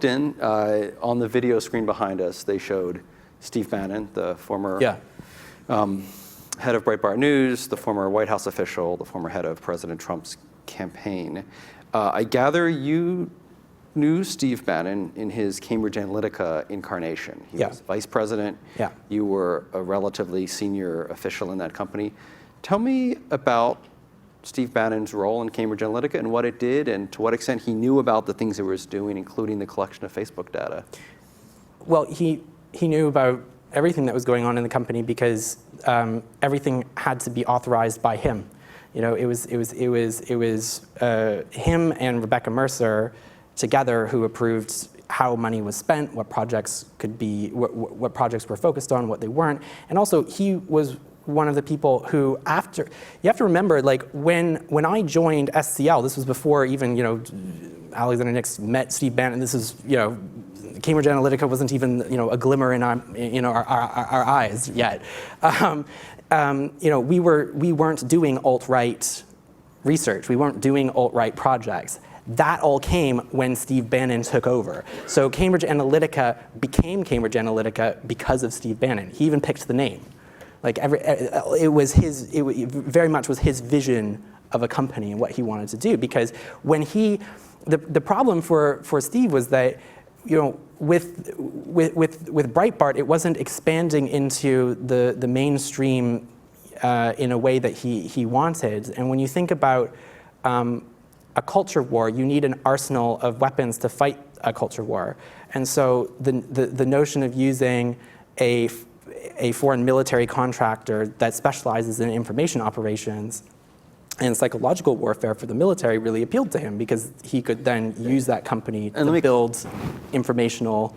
walked in, on the video screen behind us, they showed Steve Bannon, the former head of Breitbart News, the former White House official, the former head of President Trump's campaign. I gather you knew Steve Bannon in his Cambridge Analytica incarnation. He was vice president. You were a relatively senior official in that company. Tell me about Steve Bannon's role in Cambridge Analytica and what it did, and to what extent he knew about the things it was doing, including the collection of Facebook data. Well, he knew about everything that was going on in the company because everything had to be authorized by him. You know, it was him and Rebecca Mercer together who approved how money was spent, what projects could be, what projects were focused on, what they weren't, and also he was one of the people who, after, you have to remember, like when I joined SCL, this was before even, you know, Alexander Nix met Steve Bannon. This is, you know, Cambridge Analytica wasn't even, you know, a glimmer in our, you know, our eyes yet. You know, we weren't doing alt-right research. We weren't doing alt-right projects. That all came when Steve Bannon took over. So Cambridge Analytica became Cambridge Analytica because of Steve Bannon. He even picked the name. Like it very much was his vision of a company and what he wanted to do. Because when the problem for Steve was that, you know, with Breitbart, it wasn't expanding into the mainstream in a way that he wanted. And when you think about a culture war, you need an arsenal of weapons to fight a culture war. And so the notion of using a foreign military contractor that specializes in information operations and psychological warfare for the military really appealed to him because he could then use that company to build informational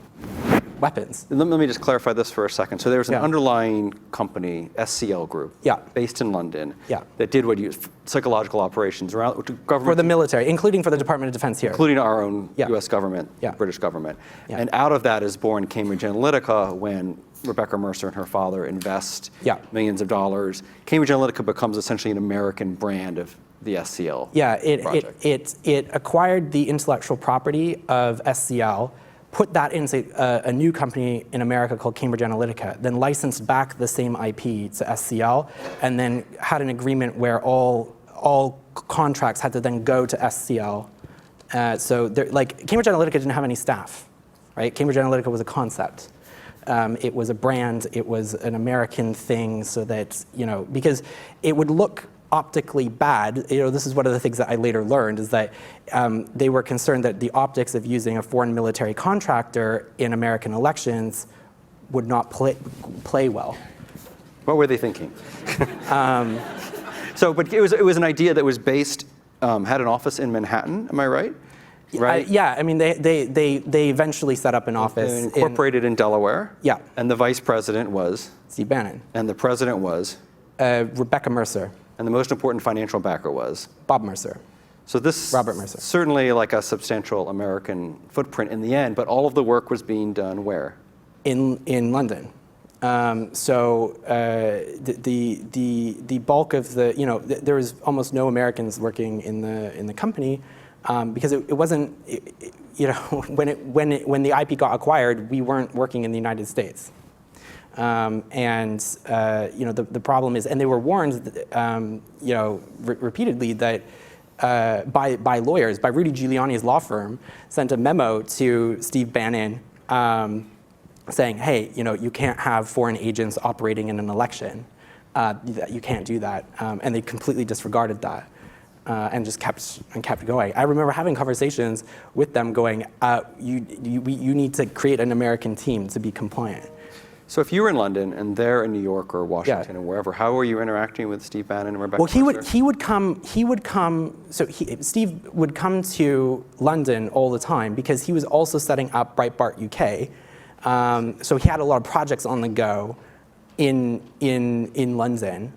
weapons. Let me just clarify this for a second. So there was an underlying company, SCL Group, based in London, that did what you psychological operations around government for the military, including for the Department of Defense here, including our own U.S. government, British government, and out of that is born Cambridge Analytica when Rebecca Mercer and her father invest millions of dollars. Cambridge Analytica becomes essentially an American brand of the SCL. It acquired the intellectual property of SCL, put that into a new company in America called Cambridge Analytica, then licensed back the same IP to SCL, and then had an agreement where all contracts had to then go to SCL. So like Cambridge Analytica didn't have any staff, right? Cambridge Analytica was a concept. It was a brand, it was an American thing so that, you know, because it would look optically bad. You know, this is one of the things that I later learned is that they were concerned that the optics of using a foreign military contractor in American elections would not play well. What were they thinking? But it was an idea that was based, had an office in Manhattan, am I right? Right? Yeah, I mean, they eventually set up an office. They incorporated in Delaware. Yeah. And the vice president was? Steve Bannon. And the president was? Rebecca Mercer. And the most important financial backer was? Bob Mercer. So this Robert Mercer. Certainly like a substantial American footprint in the end, but all of the work was being done where? In London. So the bulk of the, you know, there was almost no Americans working in the company because it wasn't, you know, when the IP got acquired, we weren't working in the United States. You know, the problem is, and they were warned, you know, repeatedly that by lawyers, by Rudy Giuliani's law firm, sent a memo to Steve Bannon saying, hey, you know, you can't have foreign agents operating in an election. You can't do that. And they completely disregarded that and just kept going. I remember having conversations with them going, you need to create an American team to be compliant. So if you were in London and they're in New York or Washington or wherever, how were you interacting with Steve Bannon and Rebecca Mercer? Well, Steve would come to London all the time because he was also setting up Breitbart UK. So he had a lot of projects on the go in London.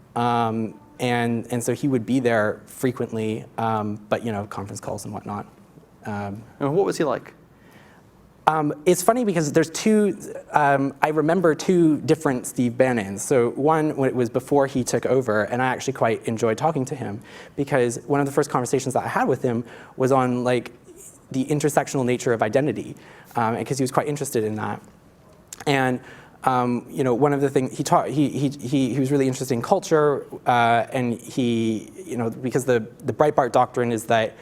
And so he would be there frequently, but, you know, conference calls and whatnot. And what was he like? It's funny because there's I remember two different Steve Bannons. So one, when it was before he took over, and I actually quite enjoyed talking to him because one of the first conversations that I had with him was on, like, the intersectional nature of identity, because he was quite interested in that. And one of the things he was really interested in culture, and because the Breitbart doctrine is that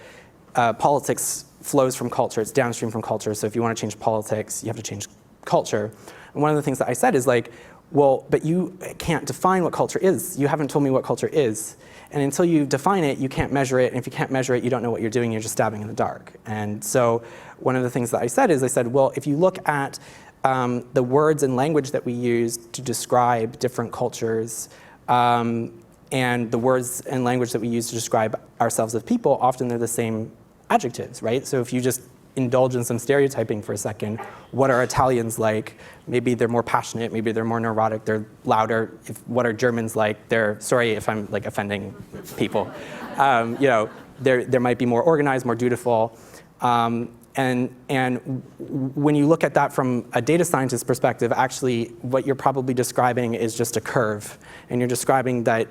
politics flows from culture, it's downstream from culture. So if you want to change politics, you have to change culture. And one of the things that I said is like, well, but you can't define what culture is. You haven't told me what culture is. And until you define it, you can't measure it. And if you can't measure it, you don't know what you're doing. You're just stabbing in the dark. And so one of the things that I said is, well, if you look at the words and language that we use to describe different cultures, and the words and language that we use to describe ourselves as people, often they're the same adjectives, right? So if you just indulge in some stereotyping for a second, what are Italians like? Maybe they're more passionate, maybe they're more neurotic, they're louder. What are Germans like? They're, sorry if I'm like offending people. There might be more organized, more dutiful. And when you look at that from a data scientist perspective, actually what you're probably describing is just a curve. And you're describing that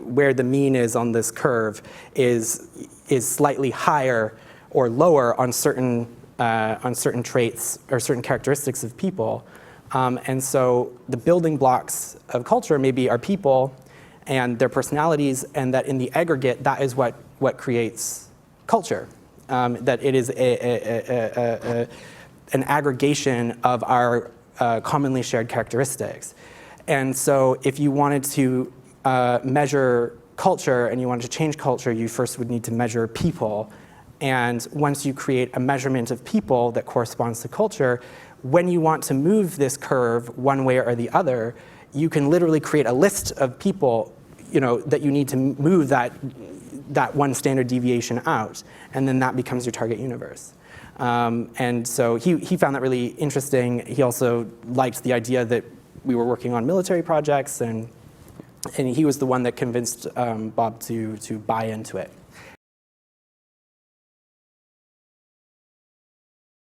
where the mean is on this curve is slightly higher or lower on certain traits or certain characteristics of people. And so the building blocks of culture maybe are people and their personalities, and that in the aggregate, that is what creates culture. That it is an aggregation of our commonly shared characteristics. And so if you wanted to measure culture and you wanted to change culture, you first would need to measure people. And once you create a measurement of people that corresponds to culture, when you want to move this curve one way or the other, you can literally create a list of people that you need to move that one standard deviation out, and then that becomes your target universe. And so he found that really interesting. He also liked the idea that we were working on military projects, and he was the one that convinced Bob to buy into it.